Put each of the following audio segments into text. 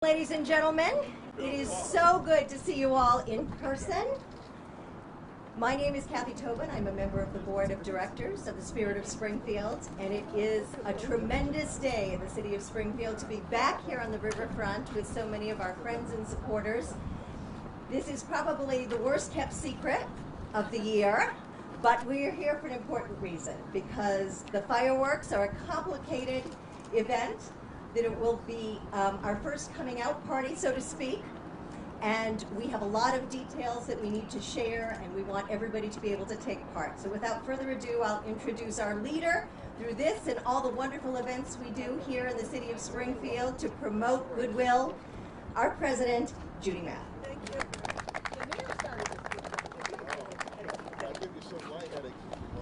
Ladies and gentlemen, it is so good to see you all in person. My name is Tobin. I'm a member of the Board of Directors of the Spirit of Springfield, and it is a tremendous day in the City of Springfield to be back here on the riverfront with so many of our friends and supporters. This is probably the worst kept secret of the year, but we're here for an important reason, because the fireworks are a complicated event, that it will be our first coming out party, so to speak. And we have a lot of details that we need to share, and we want everybody to be able to take part. So without further ado, I'll introduce our leader through this and all the wonderful events we do here in the City of Springfield to promote goodwill, our president, Judy Mapp. Thank you.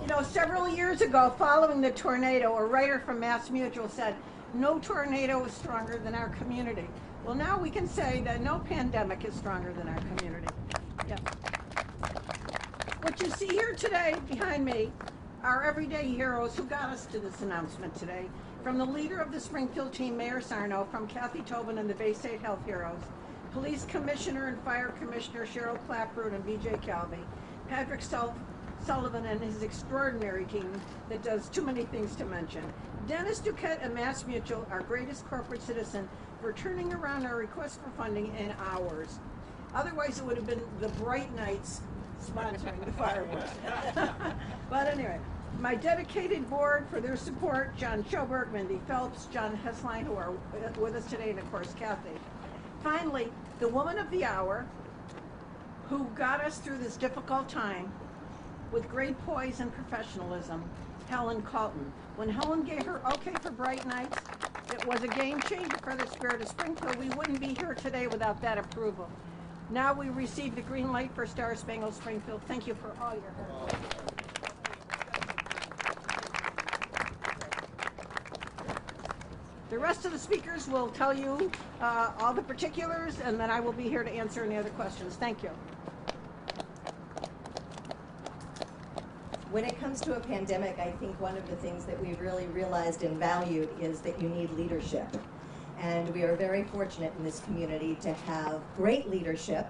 You know, several years ago, following the tornado, a writer from Mass Mutual said, "No tornado is stronger than our community." Well, now we can say that no pandemic is stronger than our community. Yep. What you see here today behind me are everyday heroes who got us to this announcement today. From the leader of the Springfield team, Mayor Sarno, from Kathy Tobin and the Bay State Health Heroes, Police Commissioner and Fire Commissioner Cheryl Clapprood and BJ Calvey, Patrick Sullivan and his extraordinary team that does too many things to mention, Dennis Duquette and Mass Mutual, our greatest corporate citizen, for turning around our request for funding in hours. Otherwise, it would have been the Bright Knights sponsoring the fireworks. But anyway, my dedicated board for their support, John Schoberg, Mindy Phelps, John Hessline, who are with us today, and of course, Kathy. Finally, the woman of the hour, who got us through this difficult time with great poise and professionalism, Helen Calton. When Helen gave her okay for Bright Nights, it was a game changer for the Spirit of Springfield. We wouldn't be here today without that approval. Now we received the green light for Star Spangled Springfield. Thank you for all your hard work. The rest of the speakers will tell you all the particulars, and then I will be here to answer any other questions. Thank you. When it comes to a pandemic, I think one of the things that we really realized and valued is that you need leadership. And we are very fortunate in this community to have great leadership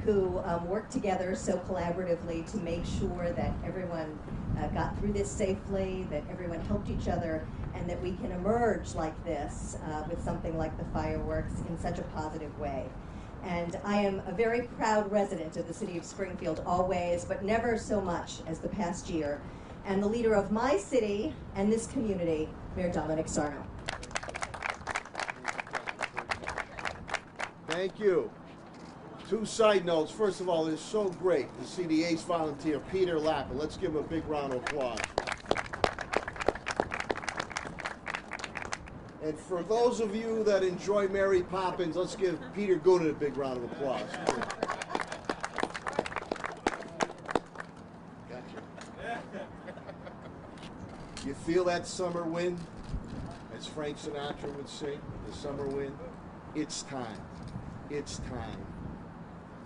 who work together so collaboratively to make sure that everyone got through this safely, that everyone helped each other, and that we can emerge like this with something like the fireworks in such a positive way. And I am a very proud resident of the City of Springfield always, but never so much as the past year, and the leader of my city and this community, Mayor Dominic Sarno. Thank you. Two side notes. First of all, it is so great to see the ace volunteer, Peter Lappa. Let's give him a big round of applause. And for those of you that enjoy Mary Poppins, let's give Peter Goonan a big round of applause. Gotcha. You feel that summer wind? As Frank Sinatra would sing, the summer wind? It's time. It's time.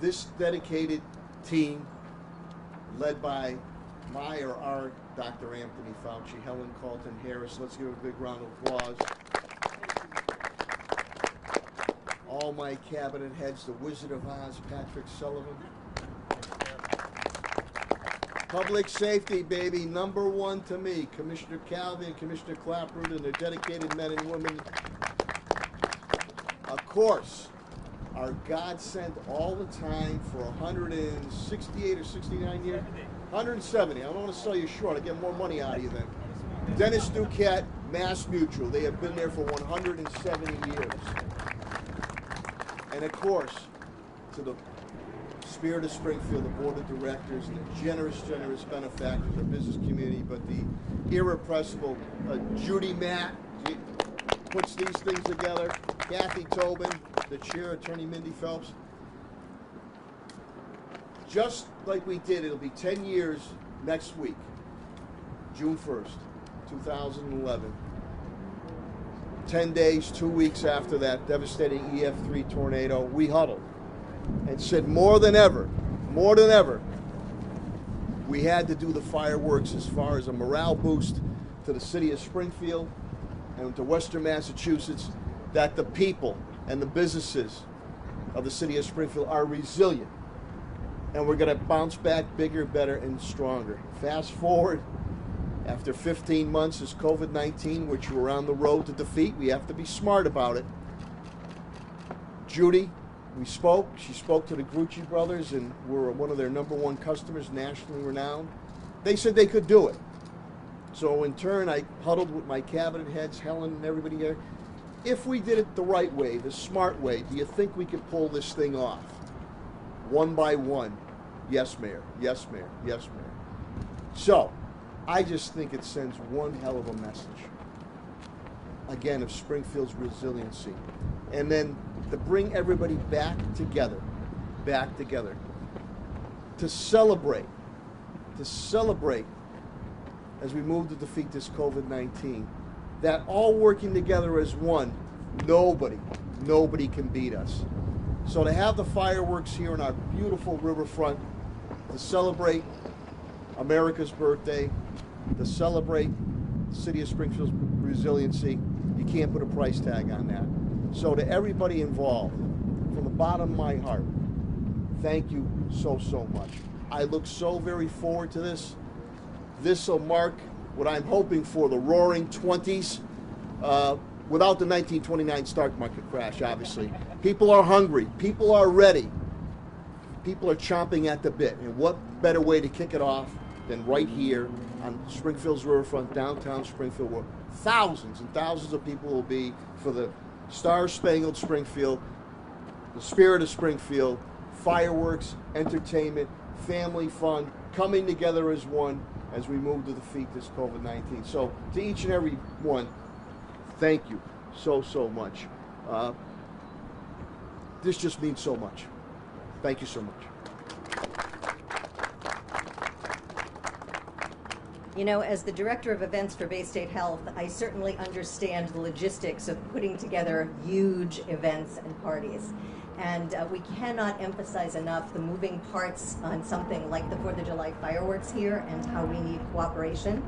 This dedicated team, led by our Dr. Anthony Fauci, Helen Calton Harris, let's give a big round of applause. All my cabinet heads, the Wizard of Oz, Patrick Sullivan. Public safety, baby, #1 to me, Commissioner Calvin and Commissioner Clapprood and their dedicated men and women. Of course, our godsend all the time for 168 or 69 years? 170. I don't want to sell you short. I get more money out of you then. Dennis Duquette, Mass Mutual. They have been there for 170 years. And of course, to the Spirit of Springfield, the Board of Directors, and the generous benefactors, our business community, but the irrepressible Judy Mapp puts these things together, Kathy Tobin, the chair, Attorney Mindy Phelps. Just like we did, it'll be 10 years next week, June 1st, 2011. 10 days, 2 weeks after that devastating EF3 tornado, we huddled and said more than ever, we had to do the fireworks as far as a morale boost to the City of Springfield and to Western Massachusetts, that the people and the businesses of the city of Springfield are resilient. And we're going to bounce back bigger, better, and stronger. Fast forward, after 15 months is COVID-19, which we're on the road to defeat. We have to be smart about it. Judy, she spoke to the Grucci brothers, and we're one of their #1 customers, nationally renowned. They said they could do it. So in turn, I huddled with my cabinet heads, Helen and everybody here. If we did it the right way, the smart way, do you think we could pull this thing off? One by one. Yes, Mayor. Yes, Mayor. Yes, Mayor. So, I just think it sends one hell of a message, again, of Springfield's resiliency. And then to bring everybody back together, to celebrate as we move to defeat this COVID-19, that all working together as one, nobody can beat us. So to have the fireworks here in our beautiful riverfront, to celebrate America's birthday, to celebrate the city of Springfield's resiliency, you can't put a price tag on that. So to everybody involved, from the bottom of my heart, thank you so much. I look so very forward to this. This will mark what I'm hoping for, the roaring 20s, without the 1929 stock market crash, obviously. People are hungry. People are ready. People are chomping at the bit. And what better way to kick it off than right here on Springfield's riverfront, downtown Springfield, where thousands and thousands of people will be for the Spangled Springfield, the Spirit of Springfield, fireworks, entertainment, family fun, coming together as one as we move to defeat this COVID-19. So to each and every one, thank you so much. This just means so much. Thank you so much. You know, as the Director of Events for Bay State Health, I certainly understand the logistics of putting together huge events and parties. And we cannot emphasize enough the moving parts on something like the 4th of July fireworks here and how we need cooperation.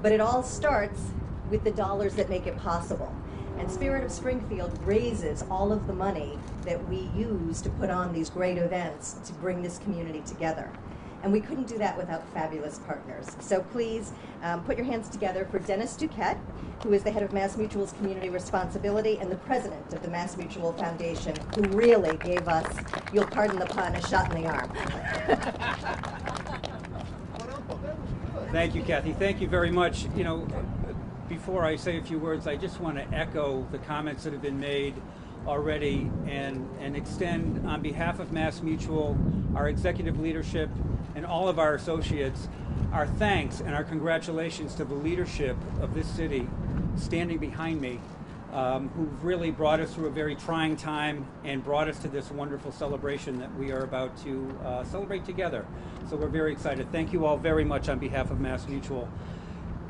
But it all starts with the dollars that make it possible. And Spirit of Springfield raises all of the money that we use to put on these great events to bring this community together. And we couldn't do that without fabulous partners. So please put your hands together for Dennis Duquette, who is the head of Mass Mutual's Community Responsibility and the president of the Mass Mutual Foundation, who really gave us, you'll pardon the pun, a shot in the arm. Thank you, Kathy. Thank you very much. You know, before I say a few words, I just want to echo the comments that have been made already and extend on behalf of Mass Mutual, our executive leadership, and all of our associates, our thanks and our congratulations to the leadership of this city standing behind me, who've really brought us through a very trying time and brought us to this wonderful celebration that we are about to celebrate together. So we're very excited. Thank you all very much on behalf of Mass Mutual.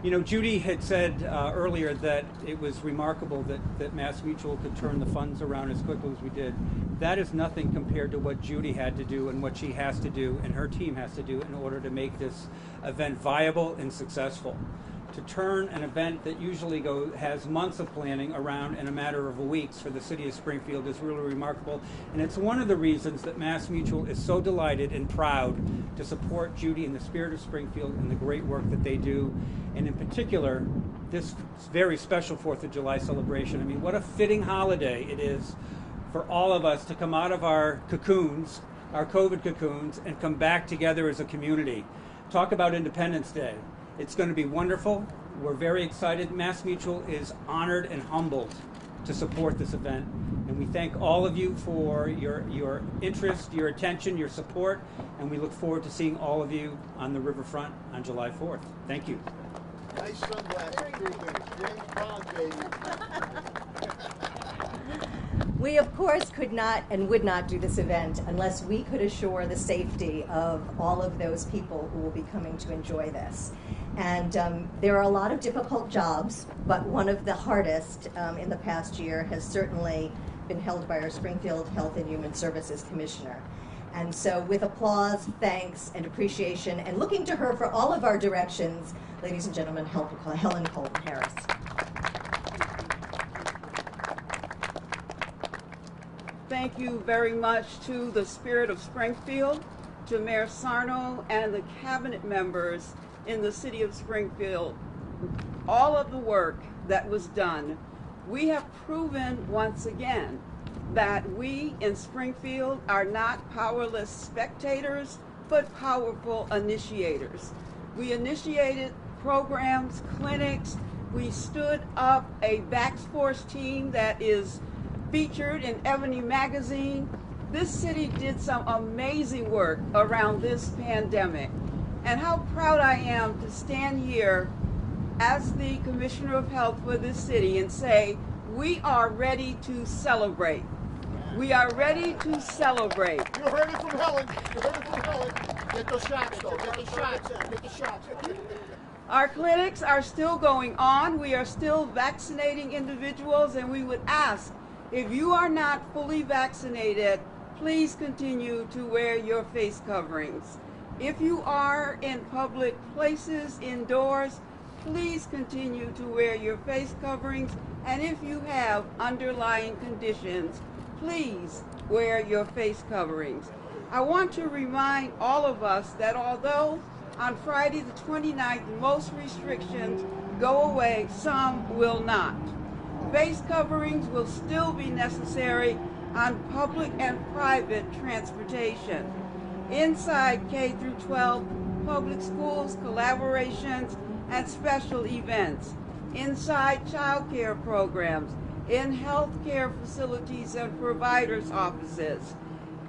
You know, Judy had said earlier that it was remarkable that Mass Mutual could turn the funds around as quickly as we did. That is nothing compared to what Judy had to do and what she has to do and her team has to do in order to make this event viable and successful. To turn an event that usually has months of planning around in a matter of weeks for the city of Springfield is really remarkable. And it's one of the reasons that Mass Mutual is so delighted and proud to support Judy and the Spirit of Springfield and the great work that they do. And in particular, this very special 4th of July celebration. I mean, what a fitting holiday it is for all of us to come out of our cocoons, our COVID cocoons, and come back together as a community. Talk about Independence Day. It's going to be wonderful. We're very excited. Mass Mutual is honored and humbled to support this event. And we thank all of you for your interest, your attention, your support, and we look forward to seeing all of you on the riverfront on July 4th. Thank you. Nice sunglasses, too, James Bond, baby. We, of course, could not and would not do this event unless we could assure the safety of all of those people who will be coming to enjoy this. And there are a lot of difficult jobs, but one of the hardest in the past year has certainly been held by our Springfield Health and Human Services Commissioner. And so with applause, thanks, and appreciation, and looking to her for all of our directions, ladies and gentlemen, Helen Calton Harris. thank you very much to the Spirit of Springfield, to Mayor Sarno and the cabinet members in the City of Springfield. All of the work that was done, we have proven once again that we in Springfield are not powerless spectators, but powerful initiators. We initiated programs, clinics. We stood up a Vax Force team that is featured in Ebony magazine. This city did some amazing work around this pandemic. And how proud I am to stand here as the Commissioner of Health for this city and say, we are ready to celebrate. We are ready to celebrate. You heard it from Helen. You heard it from Helen. Get those shots, though. Get the shots. Get the shots. Our clinics are still going on. We are still vaccinating individuals, and we would ask, if you are not fully vaccinated, please continue to wear your face coverings. If you are in public places, indoors, please continue to wear your face coverings. And if you have underlying conditions, please wear your face coverings. I want to remind all of us that although on Friday the 29th most restrictions go away, some will not. Face coverings will still be necessary on public and private transportation. Inside K through 12 public schools, collaborations, and special events. Inside child care programs, in health care facilities and providers' offices,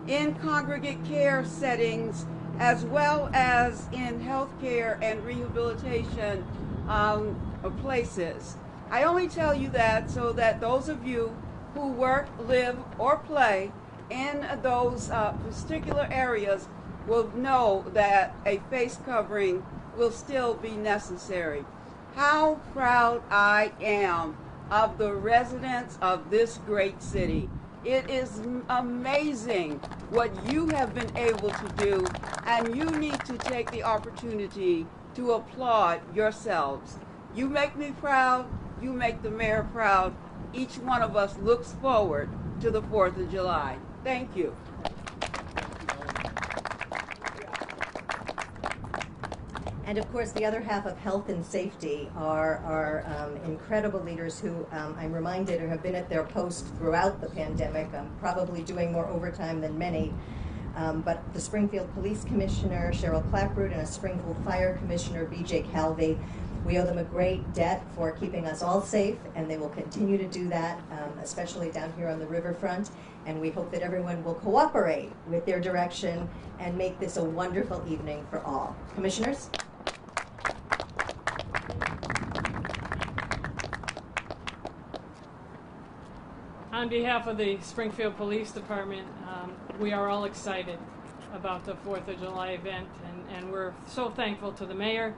in congregate care settings, as well as in health care and rehabilitation places. I only tell you that so that those of you who work, live, or play in those particular areas will know that a face covering will still be necessary. How proud I am of the residents of this great city. It is amazing what you have been able to do, and you need to take the opportunity to applaud yourselves. You make me proud, you make the mayor proud. Each one of us looks forward to the 4th of July. Thank you. And of course, the other half of health and safety are incredible leaders who I'm reminded have been at their post throughout the pandemic, probably doing more overtime than many. But the Springfield Police Commissioner, Cheryl Clapproot, and a Springfield Fire Commissioner, BJ Calvey. We owe them a great debt for keeping us all safe, and they will continue to do that, especially down here on the riverfront. And we hope that everyone will cooperate with their direction and make this a wonderful evening for all. Commissioners? On behalf of the Springfield Police Department, we are all excited about the 4th of July event, and we're so thankful to the mayor,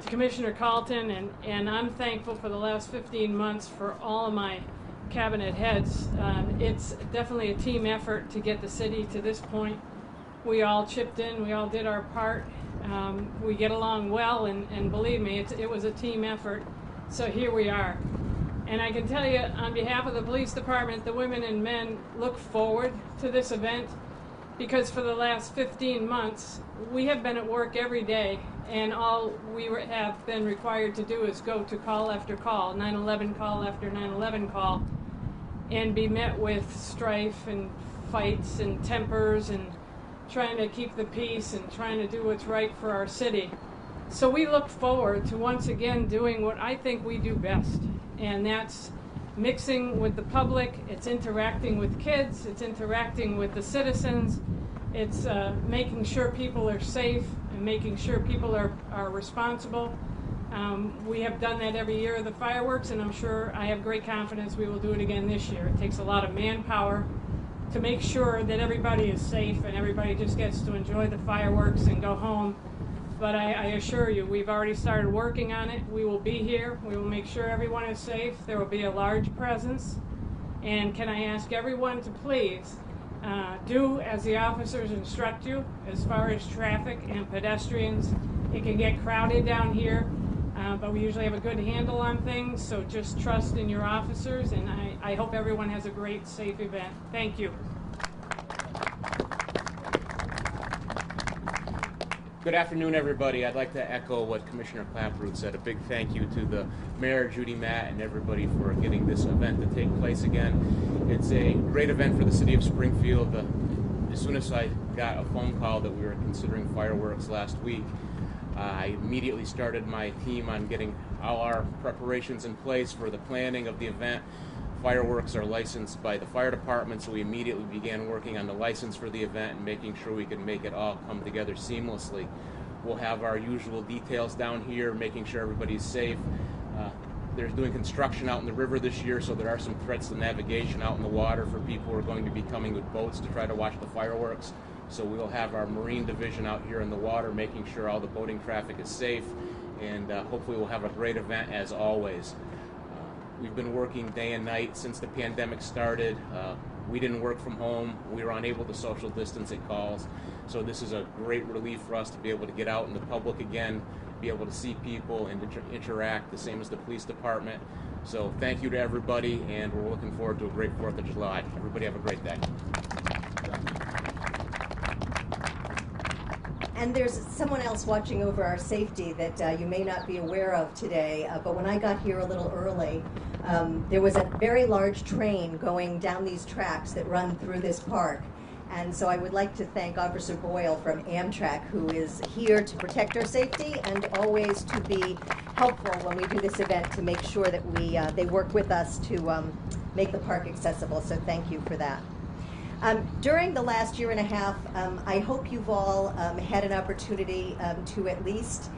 to Commissioner Calton, and I'm thankful for the last 15 months for all of my cabinet heads. It's definitely a team effort to get the city to this point. We all chipped in, we all did our part. We get along well, and believe me, it was a team effort, so here we are. And I can tell you, on behalf of the police department, the women and men look forward to this event, because for the last 15 months, we have been at work every day, and all we have been required to do is go to call after call, 9/11 call after 9/11 call, and be met with strife and fights and tempers and trying to keep the peace and trying to do what's right for our city. So we look forward to once again doing what I think we do best, and that's mixing with the public. It's interacting with kids, it's interacting with the citizens, it's making sure people are safe and making sure people are responsible. We have done that every year of the fireworks, and I'm sure, I have great confidence we will do it again this year. It takes a lot of manpower to make sure that everybody is safe and everybody just gets to enjoy the fireworks and go home. But I assure you, we've already started working on it. We will be here. We will make sure everyone is safe. There will be a large presence. And can I ask everyone to please do as the officers instruct you as far as traffic and pedestrians. It can get crowded down here. but we usually have a good handle on things, so just trust in your officers, and I hope everyone has a great, safe event. Thank you. Good afternoon, everybody. I'd like to echo what Commissioner Clapprood said. A big thank you to the Mayor, Judy Matt, and everybody for getting this event to take place again. It's a great event for the City of Springfield. As soon as I got a phone call that we were considering fireworks last week, I immediately started my team on getting all our preparations in place for the planning of the event. Fireworks are licensed by the fire department, so we immediately began working on the license for the event and making sure we could make it all come together seamlessly. We'll have our usual details down here, making sure everybody's safe. They're doing construction out in the river this year, so there are some threats to navigation out in the water for people who are going to be coming with boats to try to watch the fireworks. So we'll have our Marine Division out here in the water, making sure all the boating traffic is safe, and hopefully we'll have a great event as always. We've been working day and night since the pandemic started. We didn't work from home. We were unable to social distance at calls. So this is a great relief for us to be able to get out in the public again, be able to see people and interact, the same as the police department. So thank you to everybody, and we're looking forward to a great 4th of July. Everybody have a great day. And there's someone else watching over our safety that you may not be aware of today, but when I got here a little early, there was a very large train going down these tracks that run through this park. And so I would like to thank Officer Boyle from Amtrak, who is here to protect our safety and always to be helpful when we do this event to make sure that they work with us to make the park accessible. So thank you for that. During the last year and a half, I hope you've all had an opportunity to at least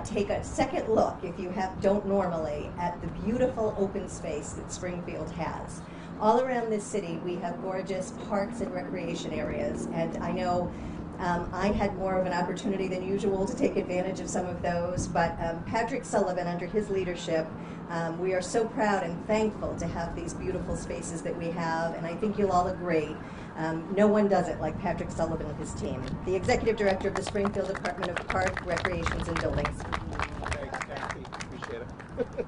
take a second look, if you don't normally, at the beautiful open space that Springfield has. All around this city, we have gorgeous parks and recreation areas, and I know I had more of an opportunity than usual to take advantage of some of those, but Patrick Sullivan, under his leadership, we are so proud and thankful to have these beautiful spaces that we have, and I think you'll all agree. No one does it like Patrick Sullivan and his team, the Executive Director of the Springfield Department of Park, Recreations, and Buildings. Thanks, Kathy. Appreciate it.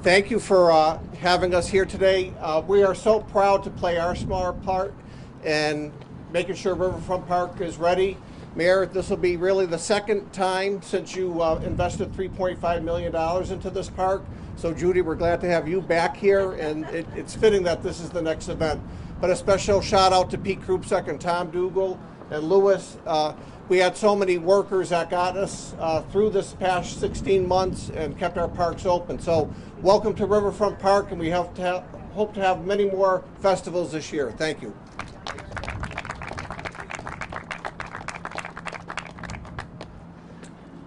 Thank you for having us here today. We are so proud to play our small part in making sure Riverfront Park is ready. Mayor, this will be really the second time since you invested $3.5 million into this park. So Judy, we're glad to have you back here, and it's fitting that this is the next event. But a special shout out to Pete Krupsek and Tom Dougal and Lewis. We had so many workers that got us through this past 16 months and kept our parks open. So welcome to Riverfront Park, and we hope to have many more festivals this year. Thank you.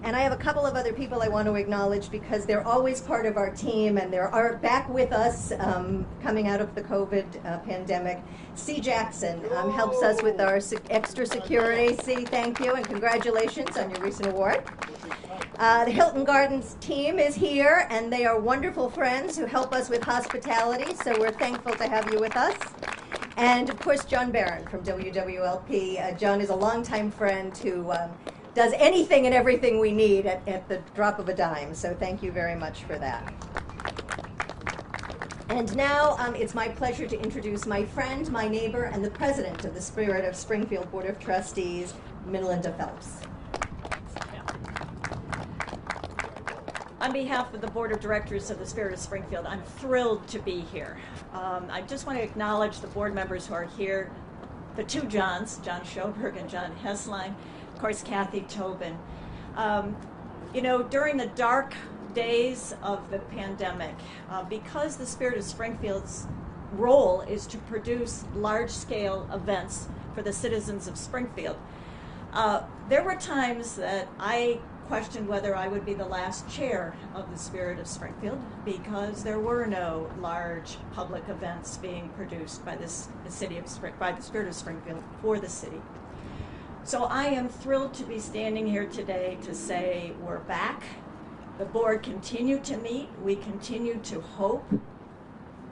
And I have a couple of other people I want to acknowledge because they're always part of our team and they're back with us coming out of the COVID pandemic. C. Jackson helps us with our extra security. C, thank you and congratulations on your recent award. The Hilton Gardens team is here and they are wonderful friends who help us with hospitality, so we're thankful to have you with us. And of course, John Barron from WWLP. John is a longtime friend who does anything and everything we need at the drop of a dime. So thank you very much for that. And now it's my pleasure to introduce my friend, my neighbor, and the president of the Spirit of Springfield Board of Trustees, Midland Phelps. On behalf of the Board of Directors of the Spirit of Springfield, I'm thrilled to be here. I just want to acknowledge the board members who are here, the two Johns, John Schoberg and John Hesslein, of course, Kathy Tobin. During the dark days of the pandemic, because the Spirit of Springfield's role is to produce large-scale events for the citizens of Springfield, there were times that I questioned whether I would be the last chair of the Spirit of Springfield because there were no large public events being produced by the Spirit of Springfield for the city. So I am thrilled to be standing here today to say we're back. The board continued to meet. We continue to hope,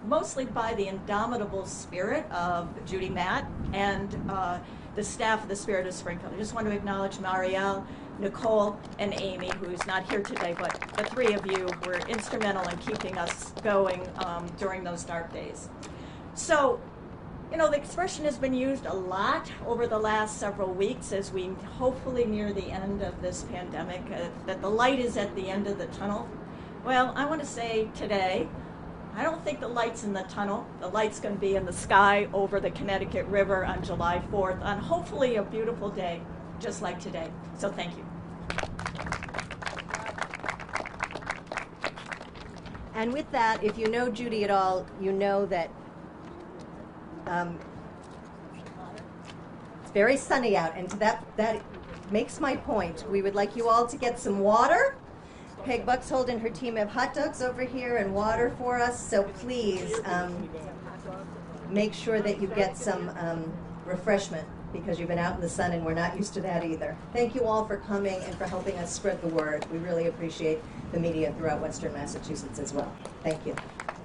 mostly by the indomitable spirit of Judy Matt and the staff of the Spirit of Springfield. I just want to acknowledge Marielle Nicole and Amy, who's not here today, but the three of you were instrumental in keeping us going during those dark days. So, you know, the expression has been used a lot over the last several weeks as we hopefully near the end of this pandemic, that the light is at the end of the tunnel. Well, I want to say today, I don't think the light's in the tunnel. The light's going to be in the sky over the Connecticut River on July 4th on hopefully a beautiful day, just like today. So thank you. And with that, if you know Judy at all, you know that it's very sunny out, and that makes my point. We would like you all to get some water. Peg Buxhold and her team have hot dogs over here and water for us, so please make sure that you get some refreshment, because you've been out in the sun and we're not used to that either. Thank you all for coming and for helping us spread the word. We really appreciate the media throughout Western Massachusetts as well. Thank you.